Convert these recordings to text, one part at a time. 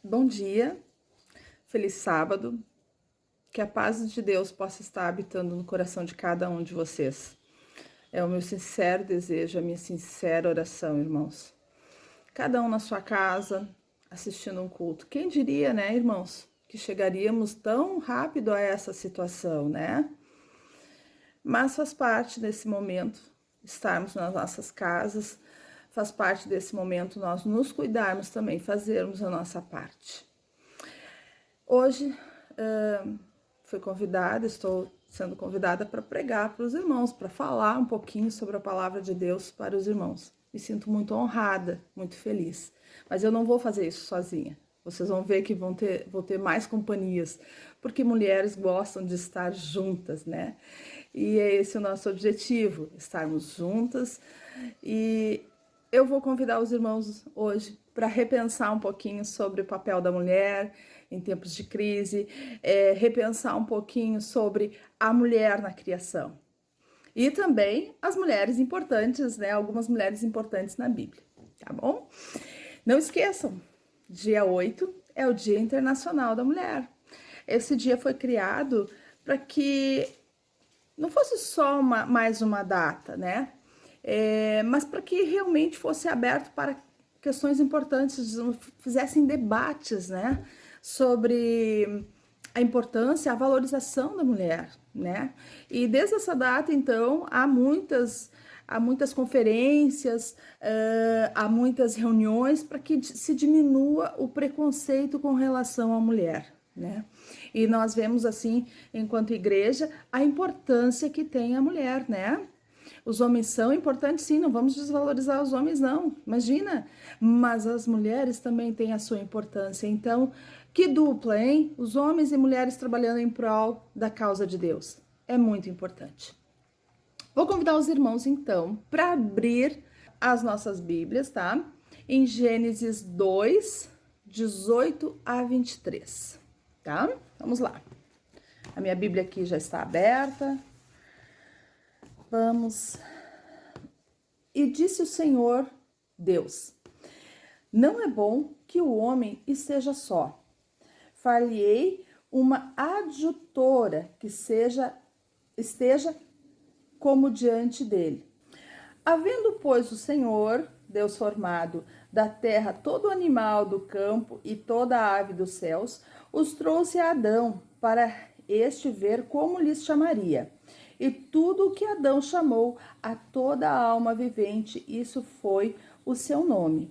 Bom dia, feliz sábado, que a paz de Deus possa estar habitando no coração de cada um de vocês. É o meu sincero desejo, a minha sincera oração, irmãos. Cada um na sua casa, assistindo um culto. Quem diria, né, irmãos, que chegaríamos tão rápido a essa situação, né? Mas faz parte desse momento estarmos nas nossas casas, faz parte desse momento nós nos cuidarmos também, fazermos a nossa parte. Hoje fui convidada, estou sendo convidada para pregar para os irmãos, para falar um pouquinho sobre a palavra de Deus para os irmãos. Me sinto muito honrada, muito feliz. Mas eu não vou fazer isso sozinha. Vocês vão ver que vou ter mais companhias, porque mulheres gostam de estar juntas, né? E é esse o nosso objetivo, estarmos juntas. E eu vou convidar os irmãos hoje para repensar um pouquinho sobre o papel da mulher em tempos de crise, repensar um pouquinho sobre a mulher na criação. E também as mulheres importantes, né? Algumas mulheres importantes na Bíblia, tá bom? Não esqueçam, dia 8 é o Dia Internacional da Mulher. Esse dia foi criado para que não fosse só mais uma data, né? Mas para que realmente fosse aberto para questões importantes, fizessem debates, né? Sobre a importância, a valorização da mulher, né? E desde essa data, então, há muitas conferências, há muitas reuniões para que se diminua o preconceito com relação à mulher, né? E nós vemos assim, enquanto igreja, a importância que tem a mulher, né? Os homens são importantes, sim, não vamos desvalorizar os homens, não, imagina. Mas as mulheres também têm a sua importância. Então, que dupla, hein? Os homens e mulheres trabalhando em prol da causa de Deus. É muito importante. Vou convidar os irmãos, então, para abrir as nossas Bíblias, tá? Em Gênesis 2, 18 a 23, tá? Vamos lá. A minha Bíblia aqui já está aberta. Vamos. E disse o Senhor Deus: não é bom que o homem esteja só. Far-lhe-ei uma adjutora que esteja como diante dele. Havendo, pois, o Senhor Deus formado da terra todo animal do campo e toda a ave dos céus, os trouxe a Adão para este ver como lhes chamaria. E tudo o que Adão chamou a toda a alma vivente, isso foi o seu nome.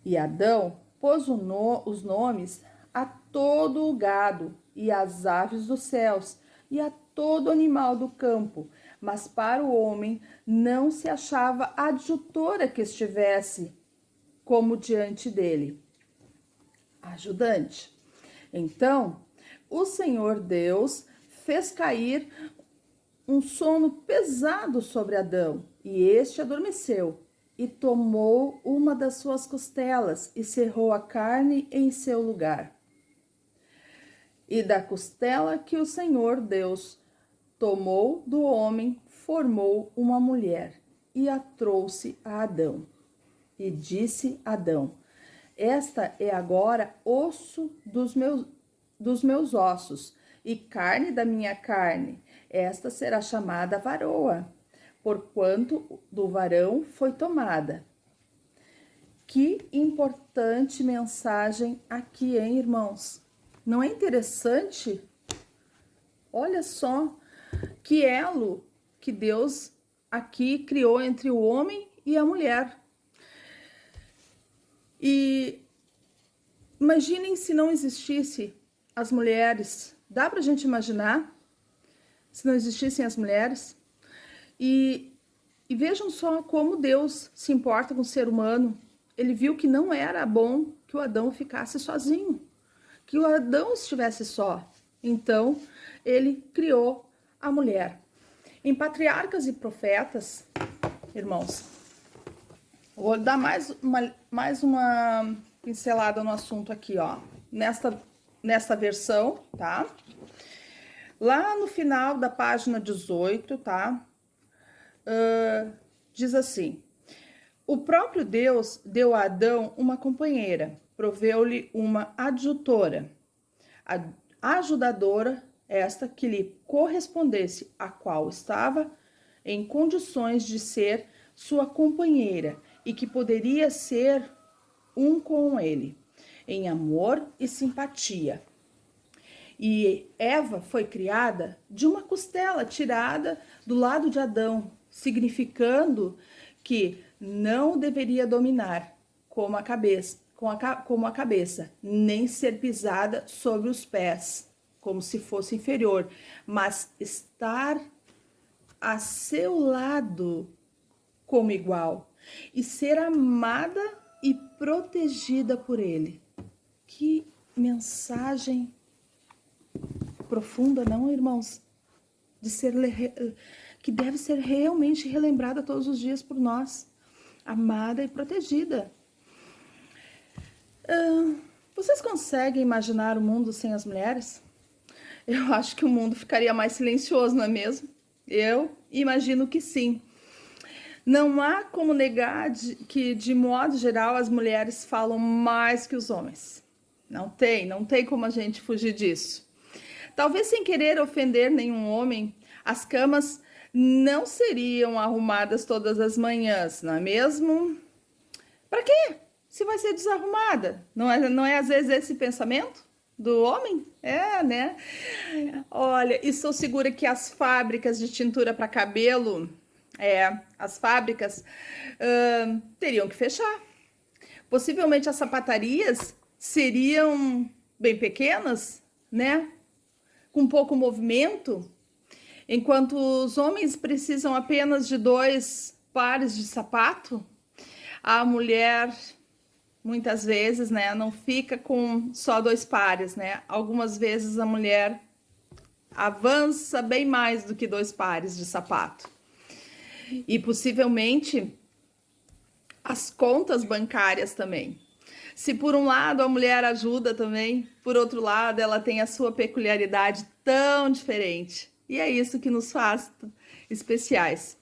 E Adão pôs os nomes a todo o gado e às aves dos céus e a todo animal do campo, mas para o homem não se achava adjutora que estivesse como diante dele. Ajudante. Então, o Senhor Deus fez cair um sono pesado sobre Adão, e este adormeceu, e tomou uma das suas costelas, e cerrou a carne em seu lugar. E da costela que o Senhor Deus tomou do homem, formou uma mulher, e a trouxe a Adão. E disse Adão: esta é agora osso dos meus ossos, e carne da minha carne. Esta será chamada varoa, porquanto do varão foi tomada. Que importante mensagem aqui, hein, irmãos? Não é interessante? Olha só que elo que Deus aqui criou entre o homem e a mulher. E imaginem se não existisse as mulheres. Dá pra gente imaginar se não existissem as mulheres? E vejam só como Deus se importa com o ser humano. Ele viu que não era bom que o Adão ficasse sozinho, que o Adão estivesse só. Então, ele criou a mulher. Em Patriarcas e Profetas, irmãos, vou dar mais uma pincelada no assunto aqui, ó. Nesta versão, tá? Lá no final da página 18, tá? Diz assim: o próprio Deus deu a Adão uma companheira, proveu-lhe uma adjutora, ajudadora, esta que lhe correspondesse, a qual estava em condições de ser sua companheira e que poderia ser um com ele, em amor e simpatia. E Eva foi criada de uma costela tirada do lado de Adão, significando que não deveria dominar como a cabeça, nem ser pisada sobre os pés, como se fosse inferior, mas estar a seu lado como igual e ser amada e protegida por ele. Que mensagem profunda, não, irmãos? Que deve ser realmente relembrada todos os dias por nós, amada e protegida. Vocês conseguem imaginar o mundo sem as mulheres? Eu acho que o mundo ficaria mais silencioso, não é mesmo? Eu imagino que sim. Não há como negar que, de modo geral, as mulheres falam mais que os homens. Não tem como a gente fugir disso. Talvez sem querer ofender nenhum homem, as camas não seriam arrumadas todas as manhãs, não é mesmo? Para quê? Se vai ser desarrumada. Não é às vezes esse pensamento do homem? É, né? Olha, estou segura que as fábricas de tintura para cabelo, as fábricas teriam que fechar. Possivelmente as sapatarias seriam bem pequenas, né? Com pouco movimento, enquanto os homens precisam apenas de 2 pares de sapato, a mulher muitas vezes, né, não fica com só 2 pares, né? Algumas vezes a mulher avança bem mais do que 2 pares de sapato. E possivelmente as contas bancárias também. Se por um lado a mulher ajuda também, por outro lado ela tem a sua peculiaridade tão diferente. E é isso que nos faz especiais.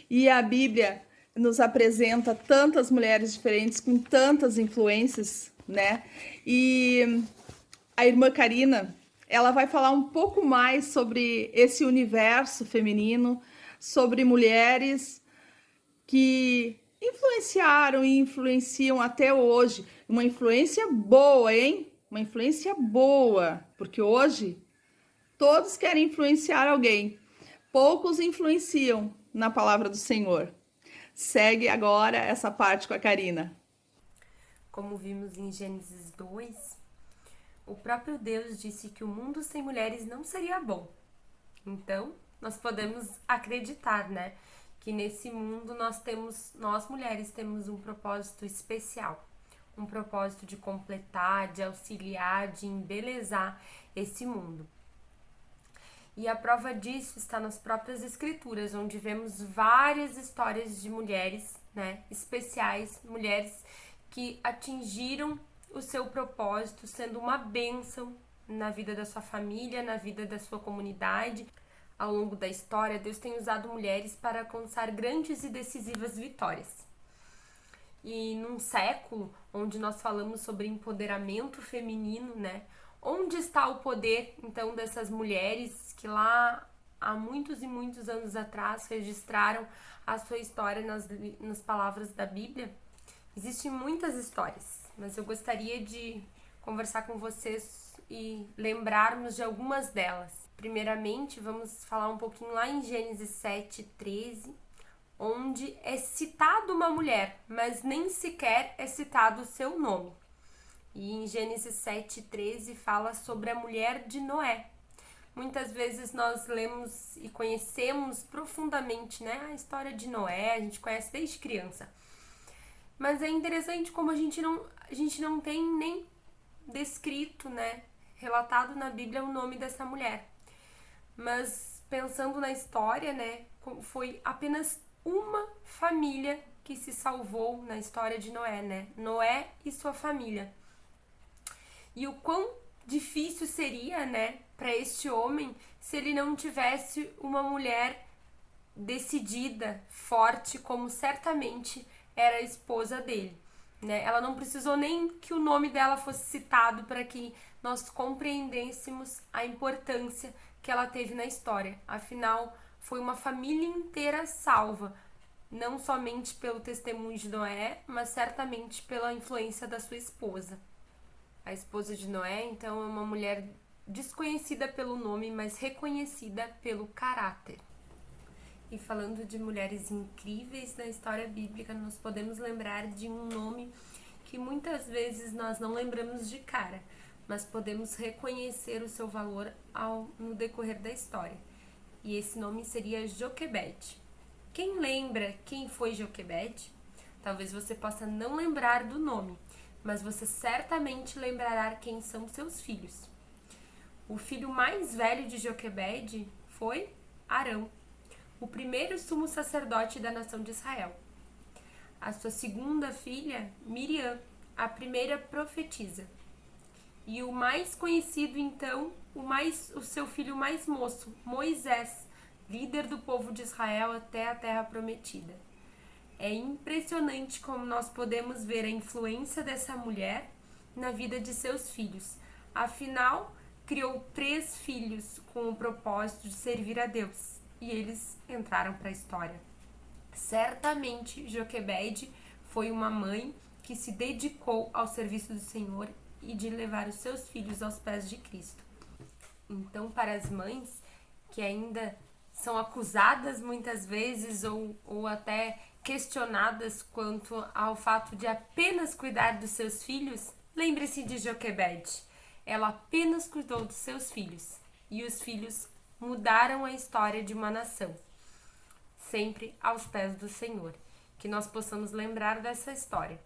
E a Bíblia nos apresenta tantas mulheres diferentes com tantas influências, né? E a irmã Karina, ela vai falar um pouco mais sobre esse universo feminino, sobre mulheres que influenciaram e influenciam até hoje. Uma influência boa, hein? Uma influência boa, porque hoje todos querem influenciar alguém. Poucos influenciam na palavra do Senhor. Segue agora essa parte com a Karina. Como vimos em Gênesis 2, o próprio Deus disse que o mundo sem mulheres não seria bom. Então, nós podemos acreditar, né, que nesse mundo nós mulheres temos um propósito especial, um propósito de completar, de auxiliar, de embelezar esse mundo. E a prova disso está nas próprias escrituras, onde vemos várias histórias de mulheres, né, especiais, mulheres que atingiram o seu propósito, sendo uma bênção na vida da sua família, na vida da sua comunidade. Ao longo da história, Deus tem usado mulheres para alcançar grandes e decisivas vitórias. E num século onde nós falamos sobre empoderamento feminino, né? Onde está o poder, então, dessas mulheres que lá há muitos e muitos anos atrás registraram a sua história nas palavras da Bíblia? Existem muitas histórias, mas eu gostaria de conversar com vocês e lembrarmos de algumas delas. Primeiramente, vamos falar um pouquinho lá em Gênesis 7:13, onde é citado uma mulher, mas nem sequer é citado o seu nome. E em Gênesis 7:13 fala sobre a mulher de Noé. Muitas vezes nós lemos e conhecemos profundamente, né, a história de Noé, a gente conhece desde criança. Mas é interessante como a gente não tem nem descrito, né, relatado na Bíblia o nome dessa mulher. Mas pensando na história, né, foi apenas uma família que se salvou na história de Noé, né? Noé e sua família. E o quão difícil seria, né, para este homem se ele não tivesse uma mulher decidida, forte, como certamente era a esposa dele, né? Ela não precisou nem que o nome dela fosse citado para que nós compreendêssemos a importância que ela teve na história. Afinal, foi uma família inteira salva, não somente pelo testemunho de Noé, mas certamente pela influência da sua esposa. A esposa de Noé, então, é uma mulher desconhecida pelo nome, mas reconhecida pelo caráter. E falando de mulheres incríveis na história bíblica, nós podemos lembrar de um nome que muitas vezes nós não lembramos de cara, mas podemos reconhecer o seu valor no decorrer da história. E esse nome seria Joquebede. Quem lembra quem foi Joquebede? Talvez você possa não lembrar do nome, mas você certamente lembrará quem são seus filhos. O filho mais velho de Joquebede foi Arão, o primeiro sumo sacerdote da nação de Israel. A sua segunda filha, Miriam, a primeira profetisa. E o mais conhecido, então, o seu filho mais moço, Moisés, líder do povo de Israel até a terra prometida. É impressionante como nós podemos ver a influência dessa mulher na vida de seus filhos. Afinal, criou 3 filhos com o propósito de servir a Deus. E eles entraram para a história. Certamente, Joquebede foi uma mãe que se dedicou ao serviço do Senhor e de levar os seus filhos aos pés de Cristo. Então, para as mães que ainda são acusadas muitas vezes ou até questionadas quanto ao fato de apenas cuidar dos seus filhos, lembre-se de Joquebede. Ela apenas cuidou dos seus filhos e os filhos mudaram a história de uma nação, sempre aos pés do Senhor. Que nós possamos lembrar dessa história.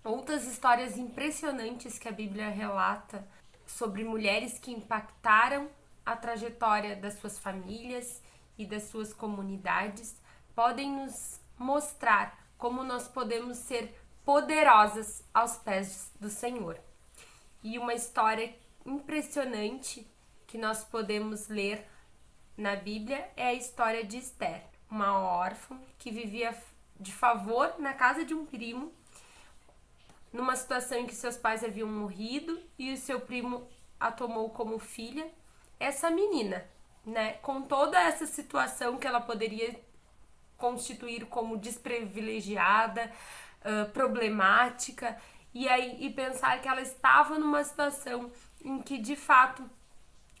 Outras histórias impressionantes que a Bíblia relata sobre mulheres que impactaram a trajetória das suas famílias e das suas comunidades podem nos mostrar como nós podemos ser poderosas aos pés do Senhor. E uma história impressionante que nós podemos ler na Bíblia é a história de Esther, uma órfã que vivia de favor na casa de um primo, numa situação em que seus pais haviam morrido e o seu primo a tomou como filha. Essa menina, né, com toda essa situação que ela poderia constituir como desprivilegiada, problemática, e pensar que ela estava numa situação em que de fato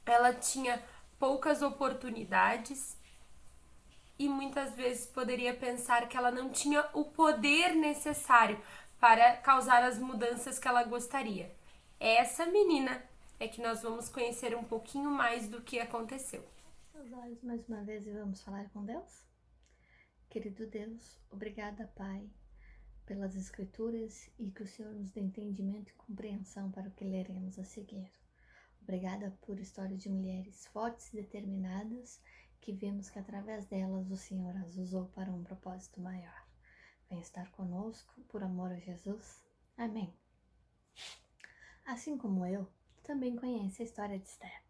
ela tinha poucas oportunidades e muitas vezes poderia pensar que ela não tinha o poder necessário para causar as mudanças que ela gostaria. Essa menina é que nós vamos conhecer um pouquinho mais do que aconteceu. Os olhos mais uma vez e vamos falar com Deus? Querido Deus, obrigada, Pai, pelas Escrituras e que o Senhor nos dê entendimento e compreensão para o que leremos a seguir. Obrigada por histórias de mulheres fortes e determinadas que vemos que através delas o Senhor as usou para um propósito maior. Vem estar conosco por amor a Jesus. Amém. Assim como eu, também conhece a história de Esther.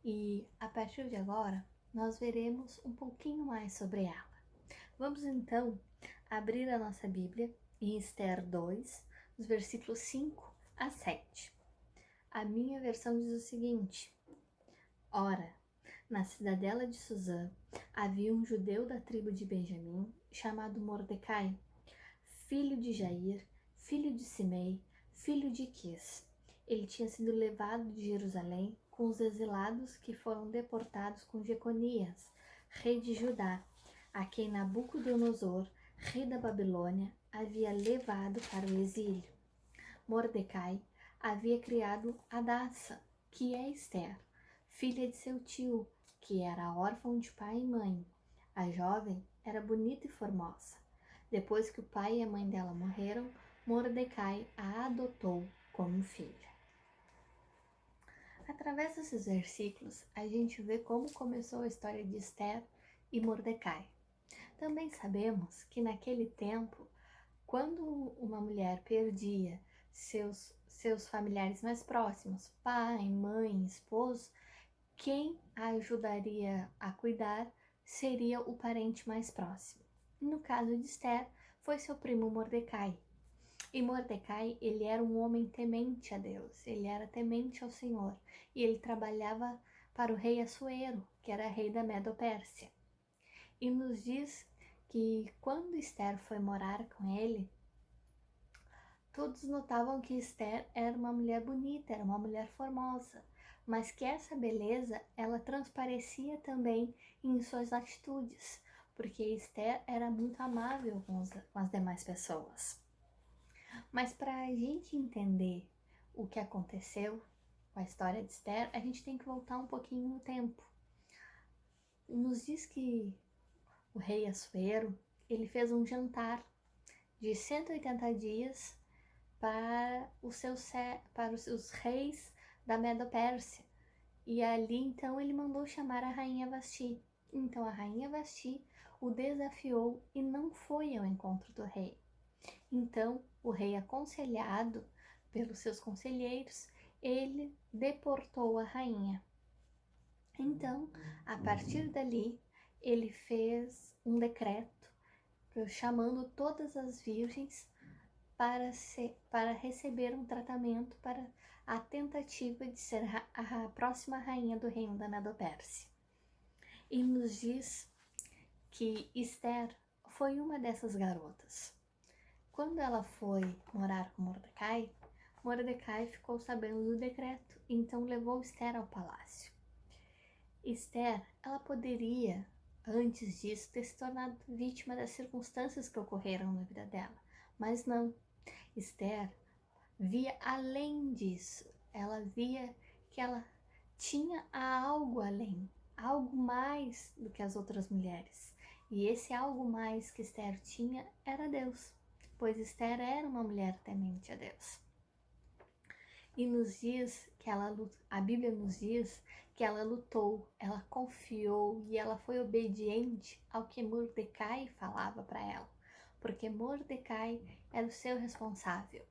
E a partir de agora, nós veremos um pouquinho mais sobre ela. Vamos então abrir a nossa Bíblia em Esther 2, os versículos 5 a 7. A minha versão diz o seguinte: Ora, na cidadela de Suzã havia um judeu da tribo de Benjamim chamado Mordecai, filho de Jair, filho de Simei, filho de Quis. Ele tinha sido levado de Jerusalém com os exilados que foram deportados com Jeconias, rei de Judá, a quem Nabucodonosor, rei da Babilônia, havia levado para o exílio. Mordecai havia criado Hadassa, que é Esther, filha de seu tio, que era órfão de pai e mãe. A jovem era bonita e formosa. Depois que o pai e a mãe dela morreram, Mordecai a adotou como filha. Através desses versículos, a gente vê como começou a história de Esther e Mordecai. Também sabemos que naquele tempo, quando uma mulher perdia seus familiares mais próximos, pai, mãe, esposo, quem a ajudaria a cuidar seria o parente mais próximo. No caso de Esther, foi seu primo Mordecai. E Mordecai, ele era um homem temente a Deus, ele era temente ao Senhor, e ele trabalhava para o rei Assuero, que era rei da Medo-Pérsia. E nos diz que quando Esther foi morar com ele, todos notavam que Esther era uma mulher bonita, era uma mulher formosa, mas que essa beleza, ela transparecia também em suas atitudes, porque Esther era muito amável com as demais pessoas. Mas para a gente entender o que aconteceu com a história de Esther, a gente tem que voltar um pouquinho no tempo. Nos diz que o rei Assuero, ele fez um jantar de 180 dias para os reis da Medo-Pérsia. E ali, então, ele mandou chamar a rainha Vasti. Então, a rainha Vasti o desafiou e não foi ao encontro do rei. Então, o rei, aconselhado pelos seus conselheiros, ele deportou a rainha. Então, a partir dali, ele fez um decreto chamando todas as virgens para receber um tratamento para a tentativa de ser a próxima rainha do reino da Medo-Pérsia. E nos diz que Esther foi uma dessas garotas. Quando ela foi morar com Mordecai, Mordecai ficou sabendo do decreto, então levou Esther ao palácio. Esther, ela poderia, antes disso, ter se tornado vítima das circunstâncias que ocorreram na vida dela, mas não. Esther via além disso, ela via que ela tinha algo além, algo mais do que as outras mulheres. E esse algo mais que Esther tinha era Deus, pois Esther era uma mulher temente a Deus. E nos diz que a Bíblia nos diz que ela lutou, ela confiou e ela foi obediente ao que Mordecai falava para ela, porque Mordecai era o seu responsável.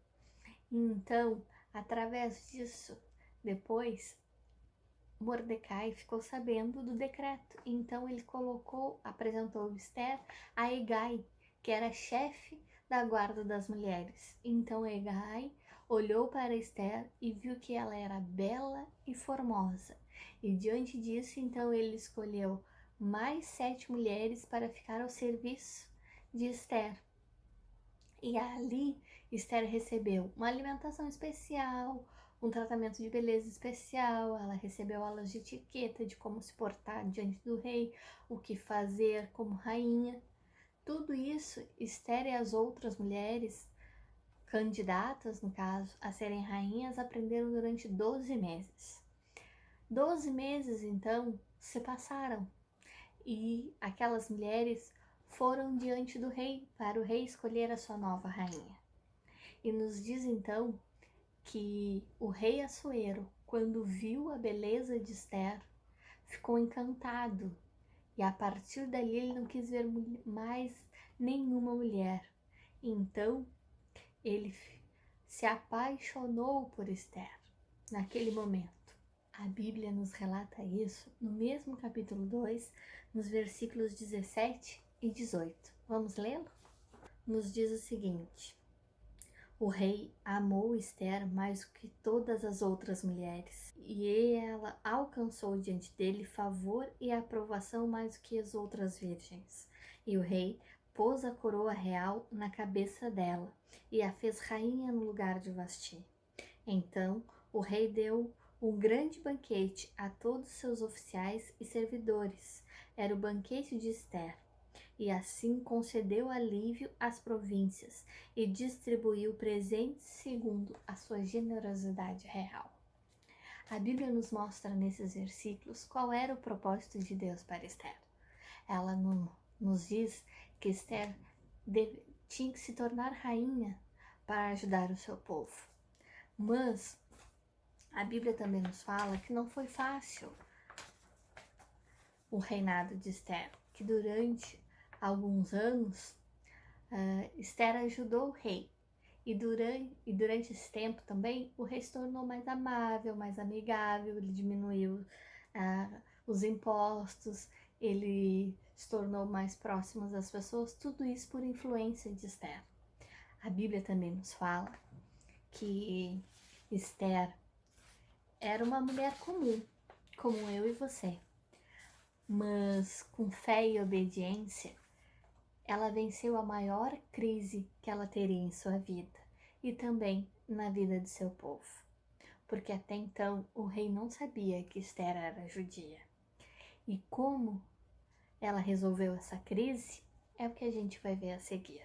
Então, através disso, depois Mordecai ficou sabendo do decreto. Então ele apresentou Esther a Hegai, que era chefe da guarda das mulheres. Então Hegai olhou para Esther e viu que ela era bela e formosa. E diante disso, então ele escolheu mais 7 mulheres para ficar ao serviço de Esther. E ali Esther recebeu uma alimentação especial, um tratamento de beleza especial, ela recebeu aulas de etiqueta, de como se portar diante do rei, o que fazer como rainha. Tudo isso, Esther e as outras mulheres, candidatas no caso, a serem rainhas, aprenderam durante 12 meses. 12 meses, então, se passaram e aquelas mulheres foram diante do rei, para o rei escolher a sua nova rainha. E nos diz então que o rei Assuero, quando viu a beleza de Esther, ficou encantado. E a partir dali ele não quis ver mais nenhuma mulher. Então ele se apaixonou por Esther naquele momento. A Bíblia nos relata isso no mesmo capítulo 2, nos versículos 17 e 18. Vamos lê-lo? Nos diz o seguinte: o rei amou Esther mais do que todas as outras mulheres, e ela alcançou diante dele favor e aprovação mais do que as outras virgens. E o rei pôs a coroa real na cabeça dela e a fez rainha no lugar de Vasti. Então o rei deu um grande banquete a todos seus oficiais e servidores. Era o banquete de Esther. E assim concedeu alívio às províncias e distribuiu presentes segundo a sua generosidade real. A Bíblia nos mostra nesses versículos qual era o propósito de Deus para Esther. Ela nos diz que Esther tinha que se tornar rainha para ajudar o seu povo. Mas a Bíblia também nos fala que não foi fácil o reinado de Esther, que durante alguns anos Esther ajudou o rei, e durante esse tempo também o rei se tornou mais amável, mais amigável, ele diminuiu os impostos, ele se tornou mais próximo das pessoas, tudo isso por influência de Esther. A Bíblia também nos fala que Esther era uma mulher comum, como eu e você. Mas com fé e obediência, ela venceu a maior crise que ela teria em sua vida e também na vida de seu povo. Porque até então o rei não sabia que Esther era judia. E como ela resolveu essa crise é o que a gente vai ver a seguir.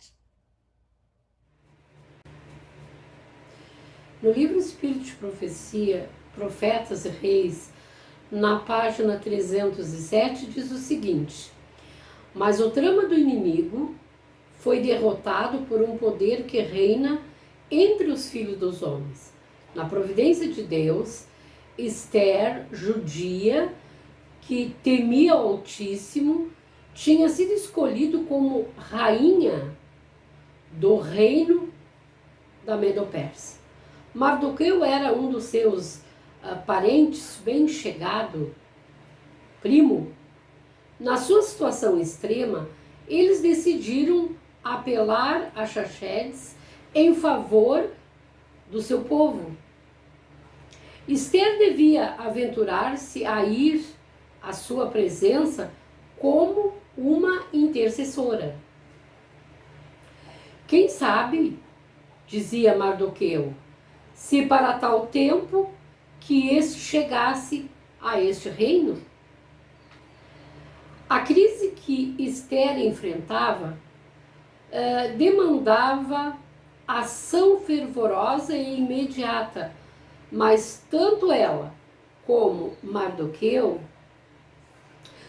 No livro Espírito de Profecia, Profetas e Reis, na página 307, diz o seguinte: mas o trama do inimigo foi derrotado por um poder que reina entre os filhos dos homens. Na providência de Deus, Esther, judia, que temia o Altíssimo, tinha sido escolhido como rainha do reino da Medo-Pérsia. Mardoqueu era um dos seus parentes bem chegado, primo. Na sua situação extrema, eles decidiram apelar a Xerxes em favor do seu povo. Esther devia aventurar-se a ir à sua presença como uma intercessora. Quem sabe, dizia Mardoqueu, se para tal tempo que este chegasse a este reino? A crise que Esther enfrentava demandava ação fervorosa e imediata, mas tanto ela como Mardoqueu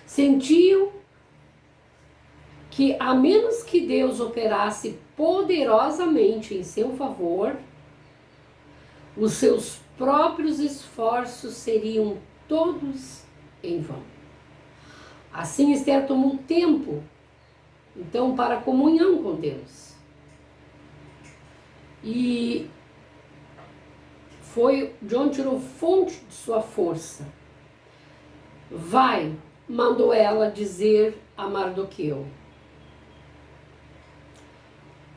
sentiam que, a menos que Deus operasse poderosamente em seu favor, os seus próprios esforços seriam todos em vão. Assim, Esther tomou tempo, então, para a comunhão com Deus. E foi de onde tirou fonte de sua força. Vai, mandou ela dizer a Mardoqueu,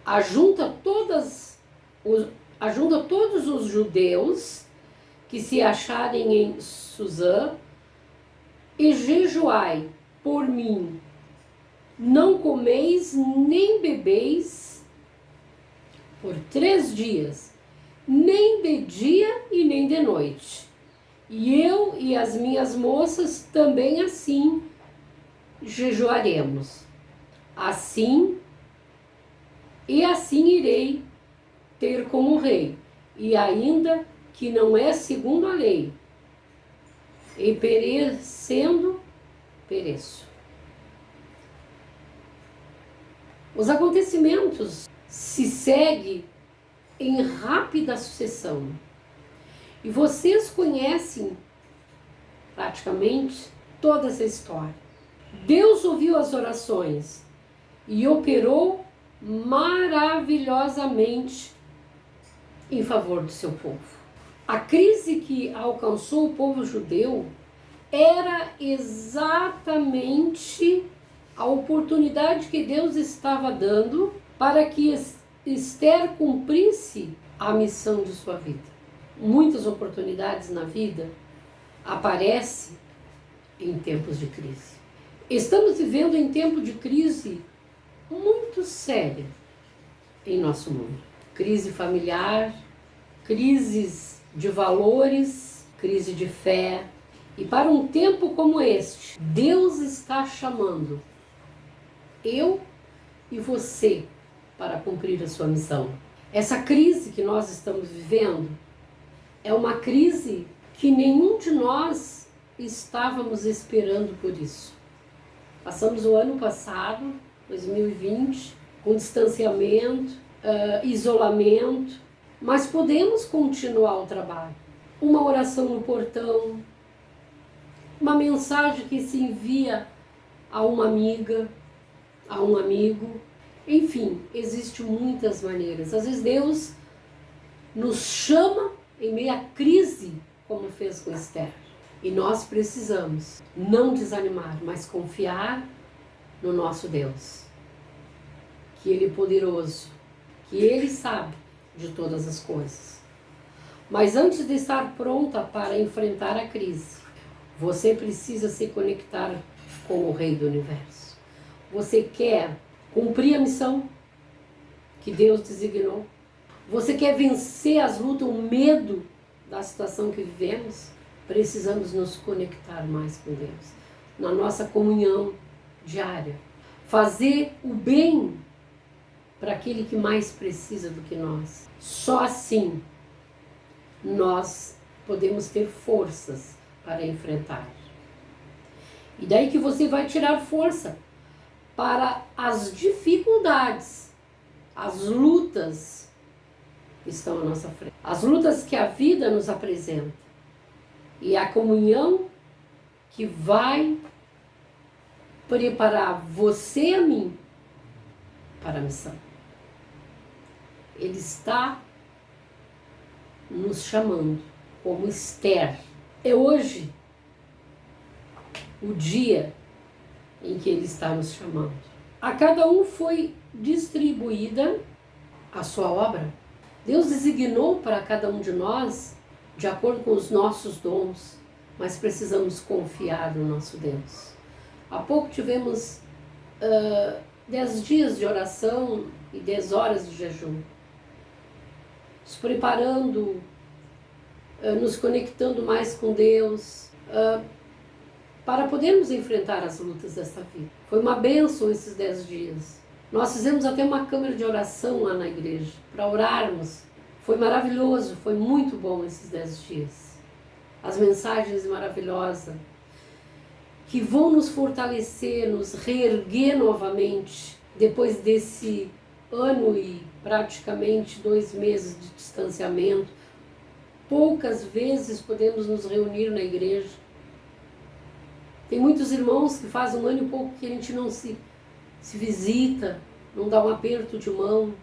ajunta todos os judeus que se acharem em Suzã e jejuai por mim. Não comeis nem bebeis por 3 dias, nem de dia e nem de noite. E eu e as minhas moças também assim jejuaremos. Assim irei ter como rei, e ainda que não é segundo a lei, e perecendo, pereço. Os acontecimentos se seguem em rápida sucessão. E vocês conhecem praticamente toda essa história. Deus ouviu as orações e operou maravilhosamente em favor do seu povo. A crise que alcançou o povo judeu era exatamente a oportunidade que Deus estava dando para que Esther cumprisse a missão de sua vida. Muitas oportunidades na vida aparecem em tempos de crise. Estamos vivendo em tempo de crise muito séria em nosso mundo. Crise familiar, crises de valores, crise de fé. E para um tempo como este, Deus está chamando eu e você para cumprir a sua missão. Essa crise que nós estamos vivendo é uma crise que nenhum de nós estávamos esperando por isso. Passamos o ano passado, 2020, com distanciamento, isolamento, mas podemos continuar o trabalho. Uma oração no portão, uma mensagem que se envia a uma amiga, a um amigo. Enfim, existem muitas maneiras. Às vezes Deus nos chama em meio à crise, como fez com Esther. E nós precisamos não desanimar, mas confiar no nosso Deus. Que Ele é poderoso, que Ele sabe de todas as coisas. Mas antes de estar pronta para enfrentar a crise, você precisa se conectar com o Rei do Universo. Você quer cumprir a missão que Deus designou? Você quer vencer as lutas, o medo da situação que vivemos? Precisamos nos conectar mais com Deus, na nossa comunhão diária. Fazer o bem para aquele que mais precisa do que nós. Só assim nós podemos ter forças para enfrentar. E daí que você vai tirar força para as dificuldades, as lutas que estão à nossa frente, as lutas que a vida nos apresenta, e a comunhão que vai preparar você e a mim para a missão. Ele está nos chamando, como Esther. É hoje o dia em que Ele está nos chamando. A cada um foi distribuída a sua obra. Deus designou para cada um de nós de acordo com os nossos dons, mas precisamos confiar no nosso Deus. Há pouco tivemos 10 dias de oração e 10 horas de jejum, nos preparando, nos conectando mais com Deus, para podermos enfrentar as lutas desta vida. Foi uma bênção esses 10 dias. Nós fizemos até uma câmara de oração lá na igreja, para orarmos. Foi maravilhoso, foi muito bom esses 10 dias. As mensagens maravilhosas, que vão nos fortalecer, nos reerguer novamente, depois desse ano e praticamente 2 meses de distanciamento. Poucas vezes podemos nos reunir na igreja. Tem muitos irmãos que fazem 1 ano e pouco que a gente não se visita, não dá um aperto de mão.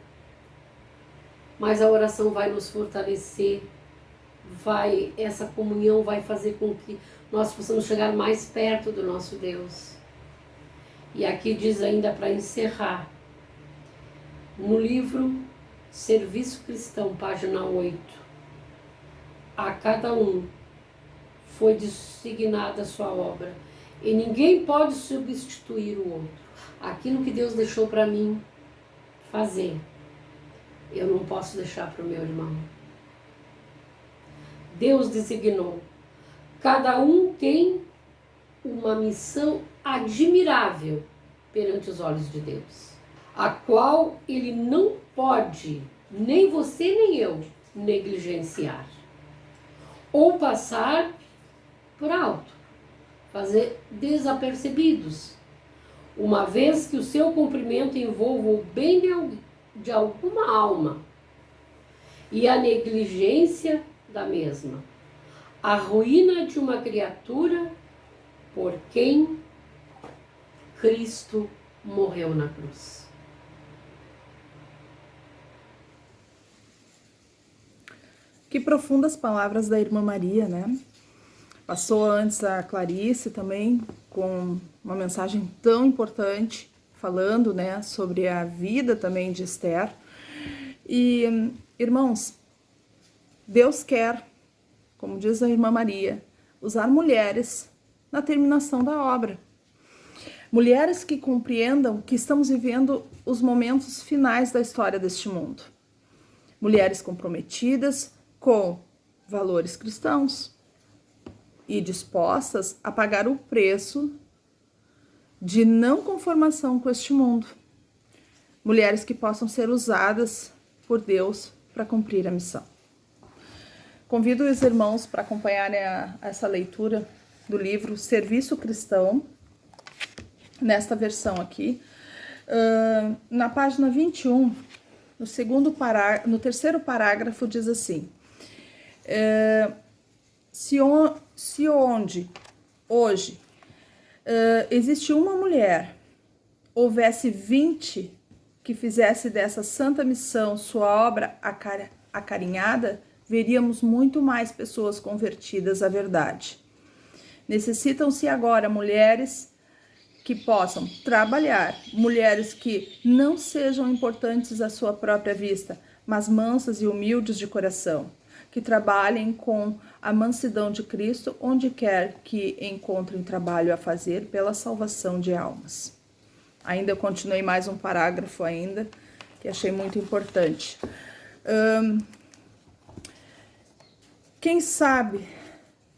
Mas a oração vai nos fortalecer, essa comunhão vai fazer com que nós possamos chegar mais perto do nosso Deus. E aqui diz ainda para encerrar, no livro Serviço Cristão, página 8, a cada um foi designada a sua obra, e ninguém pode substituir o outro. Aquilo que Deus deixou para mim fazer, eu não posso deixar para o meu irmão. Deus designou. Cada um tem uma missão admirável perante os olhos de Deus, a qual Ele não pode, nem você nem eu, negligenciar ou passar por alto, fazer desapercebidos, uma vez que o seu cumprimento envolva o bem de alguma alma e a negligência da mesma, a ruína de uma criatura por quem Cristo morreu na cruz. Que profundas palavras da irmã Maria, né? Passou antes a Clarice também com uma mensagem tão importante, falando, né, sobre a vida também de Esther. E, irmãos, Deus quer, como diz a irmã Maria, usar mulheres na terminação da obra. Mulheres que compreendam que estamos vivendo os momentos finais da história deste mundo. Mulheres comprometidas com valores cristãos e dispostas a pagar o preço de não conformação com este mundo. Mulheres que possam ser usadas por Deus para cumprir a missão. Convido os irmãos para acompanharem essa leitura do livro Serviço Cristão, nesta versão aqui. Na página 21, no terceiro parágrafo, diz assim: se onde hoje existe uma mulher, houvesse 20 que fizesse dessa santa missão sua obra acarinhada, veríamos muito mais pessoas convertidas à verdade. Necessitam-se agora mulheres que possam trabalhar, mulheres que não sejam importantes à sua própria vista, mas mansas e humildes de coração, que trabalhem com a mansidão de Cristo onde quer que encontrem trabalho a fazer pela salvação de almas. Ainda eu continuei mais um parágrafo ainda, que achei muito importante. Quem sabe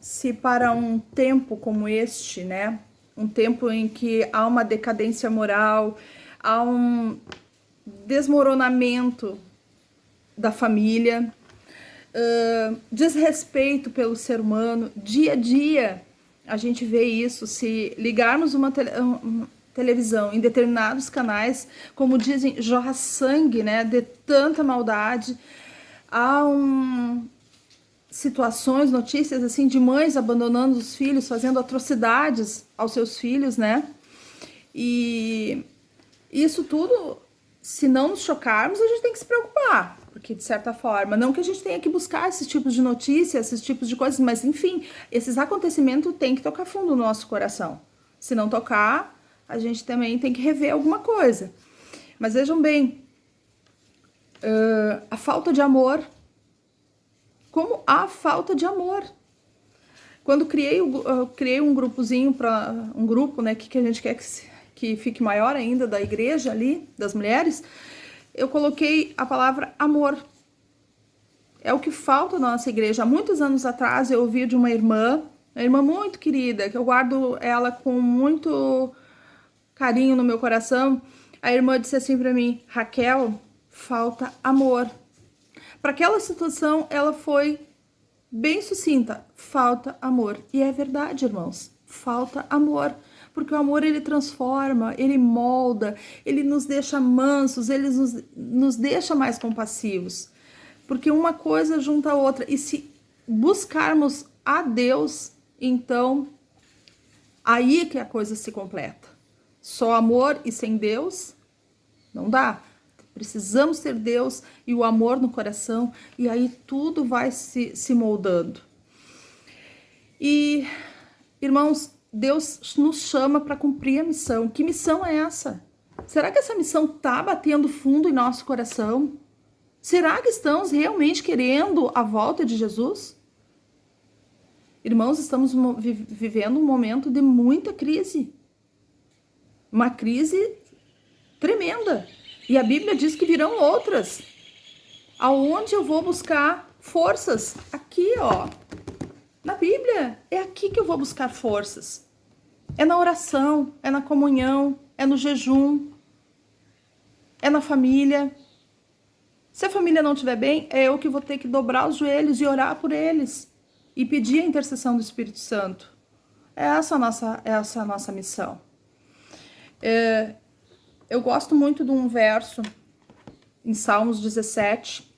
se para um tempo como este, né, um tempo em que há uma decadência moral, há um desmoronamento da família, desrespeito pelo ser humano, dia a dia a gente vê isso. Se ligarmos uma televisão em determinados canais, como dizem, jorra sangue, né, de tanta maldade. Há situações, notícias assim de mães abandonando os filhos, fazendo atrocidades aos seus filhos, né? E isso tudo, se não nos chocarmos, a gente tem que se preocupar, porque de certa forma, não que a gente tenha que buscar esses tipos de notícias, esses tipos de coisas, mas enfim, esses acontecimentos têm que tocar fundo no nosso coração. Se não tocar, a gente também tem que rever alguma coisa. Mas vejam bem, a falta de amor, como há falta de amor. Quando criei um grupozinho, um grupo, né, que a gente quer que fique maior ainda, da igreja ali, das mulheres, eu coloquei a palavra amor. É o que falta na nossa igreja. Há muitos anos atrás eu ouvi de uma irmã muito querida, que eu guardo ela com muito carinho no meu coração. A irmã disse assim para mim: Raquel, falta amor. Para aquela situação, ela foi bem sucinta: falta amor. E é verdade, irmãos, falta amor. Porque o amor, ele transforma, ele molda, ele nos deixa mansos, ele nos deixa mais compassivos. Porque uma coisa junta a outra. E se buscarmos a Deus, então, aí é que a coisa se completa. Só amor e sem Deus, não dá. Precisamos ter Deus e o amor no coração, e aí tudo vai se moldando. E, irmãos, Deus nos chama para cumprir a missão. Que missão é essa? Será que essa missão está batendo fundo em nosso coração? Será que estamos realmente querendo a volta de Jesus? Irmãos, estamos vivendo um momento de muita crise. Uma crise tremenda. E a Bíblia diz que virão outras. Aonde eu vou buscar forças? Aqui, ó. Na Bíblia, é aqui que eu vou buscar forças. É na oração, é na comunhão, é no jejum, é na família. Se a família não estiver bem, é eu que vou ter que dobrar os joelhos e orar por eles. E pedir a intercessão do Espírito Santo. Essa é a nossa missão. Eu gosto muito de um verso em Salmos 17,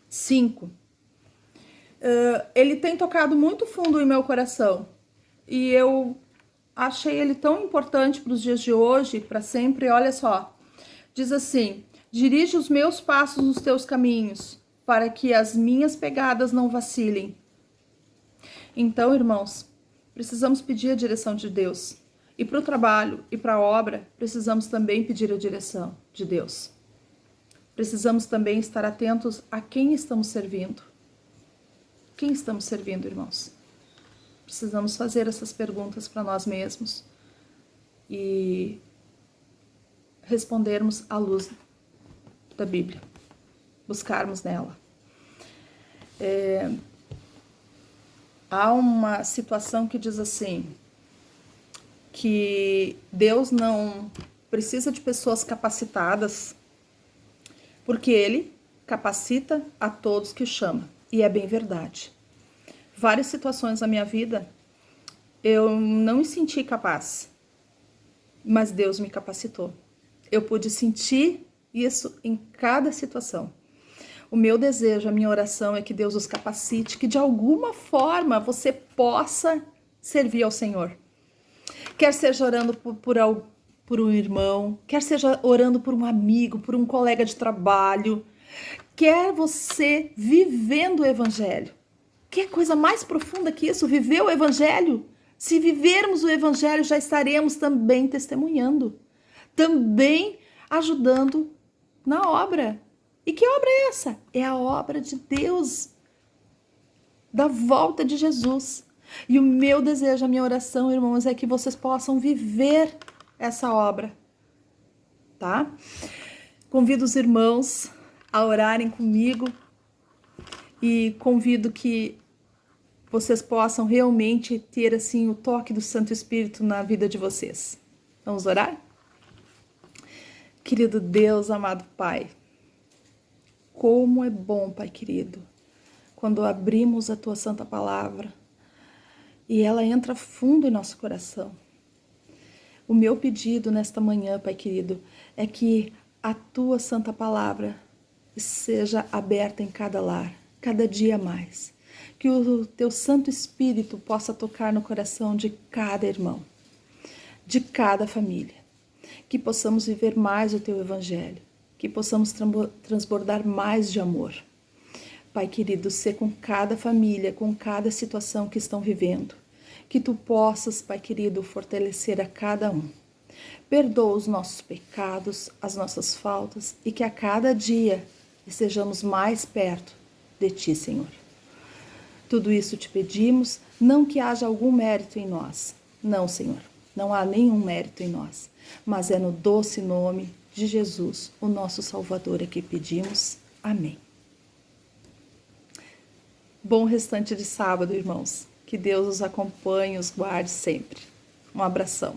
5. Ele tem tocado muito fundo em meu coração. E eu achei ele tão importante para os dias de hoje, para sempre. Olha só, diz assim: dirige os meus passos nos teus caminhos, para que as minhas pegadas não vacilem. Então, irmãos, precisamos pedir a direção de Deus. E para o trabalho e para a obra, precisamos também pedir a direção de Deus. Precisamos também estar atentos a quem estamos servindo. Quem estamos servindo, irmãos? Precisamos fazer essas perguntas para nós mesmos e respondermos à luz da Bíblia, buscarmos nela. Há uma situação que diz assim, que Deus não precisa de pessoas capacitadas, porque Ele capacita a todos que chama. E é bem verdade. Várias situações na minha vida, eu não me senti capaz, mas Deus me capacitou. Eu pude sentir isso em cada situação. O meu desejo, a minha oração é que Deus os capacite, que de alguma forma você possa servir ao Senhor. Quer seja orando por um irmão, quer seja orando por um amigo, por um colega de trabalho, quer você vivendo o Evangelho. Que coisa mais profunda que isso, viver o Evangelho? Se vivermos o Evangelho, já estaremos também testemunhando, também ajudando na obra. E que obra é essa? É a obra de Deus, da volta de Jesus. E o meu desejo, a minha oração, irmãos, é que vocês possam viver essa obra, tá? Convido os irmãos a orarem comigo e convido que vocês possam realmente ter assim o toque do Santo Espírito na vida de vocês. Vamos orar? Querido Deus, amado Pai, como é bom, Pai querido, quando abrimos a Tua Santa Palavra e ela entra fundo em nosso coração. O meu pedido nesta manhã, Pai querido, é que a Tua Santa Palavra seja aberta em cada lar, cada dia mais. Que o Teu Santo Espírito possa tocar no coração de cada irmão, de cada família. Que possamos viver mais o Teu Evangelho, que possamos transbordar mais de amor. Pai querido, ser com cada família, com cada situação que estão vivendo. Que Tu possas, Pai querido, fortalecer a cada um. Perdoa os nossos pecados, as nossas faltas e que a cada dia estejamos mais perto de Ti, Senhor. Tudo isso te pedimos, não que haja algum mérito em nós. Não, Senhor, não há nenhum mérito em nós, mas é no doce nome de Jesus, o nosso Salvador, é que pedimos. Amém. Bom restante de sábado, irmãos. Que Deus os acompanhe e os guarde sempre. Um abração.